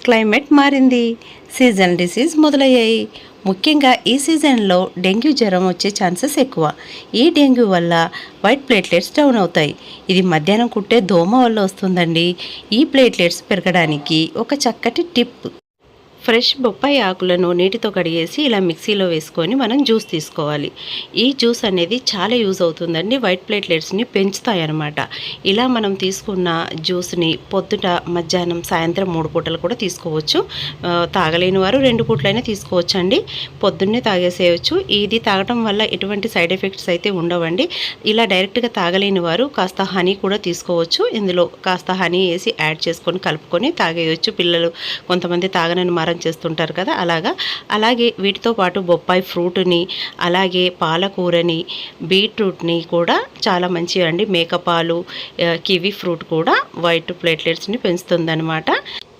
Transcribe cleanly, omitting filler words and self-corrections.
Climate మారింది, seasonal disease మొదలయ్యాయి. ముఖ్యంగా ఈ సీజన్లో డెంగ్యూ జ్వరం వచ్చే ఛాన్సెస్ ఎక్కువ. ఈ డెంగ్యూ వల్ల వైట్ ప్లేట్లెట్స్ డౌన్ అవుతాయి. ఇది మధ్యాహ్నం కుట్టే దోమ వల్ల వస్తుందండి. ఈ ప్లేట్లెట్స్ పెరగడానికి ఒక చక్కటి టిప్: ఫ్రెష్ బొప్పాయి ఆకులను నీటితో కడిగేసి ఇలా మిక్సీలో వేసుకొని మనం జ్యూస్ తీసుకోవాలి. ఈ జ్యూస్ అనేది చాలా యూజ్ అవుతుందండి, వైట్ ప్లేట్లెట్స్ని పెంచుతాయి అన్నమాట. ఇలా మనం తీసుకున్న జ్యూస్ని పొద్దుట, మధ్యాహ్నం, సాయంత్రం 3 పూటలు కూడా తీసుకోవచ్చు. తాగలేని వారు 2 పూటలైనా తీసుకోవచ్చు అండి. పొద్దున్నే తాగేసేయచ్చు. ఇది తాగటం వల్ల ఎటువంటి సైడ్ ఎఫెక్ట్స్ అయితే ఉండవండి. ఇలా డైరెక్ట్గా తాగలేని వారు కాస్త హనీ కూడా తీసుకోవచ్చు. ఇందులో కాస్త హనీ వేసి యాడ్ చేసుకొని కలుపుకొని తాగేయచ్చు. పిల్లలు కొంతమంది తాగనని చేస్తుంటారు కదా, అలాగే వీటితో పాటు బొప్పాయి ఫ్రూట్ని, అలాగే పాలకూరని, బీట్రూట్ని కూడా చాలా మంచివి అండి. మేకపాలు, కివి ఫ్రూట్ కూడా వైట్ ప్లేట్లెట్స్ని పెంచుతుందన్నమాట.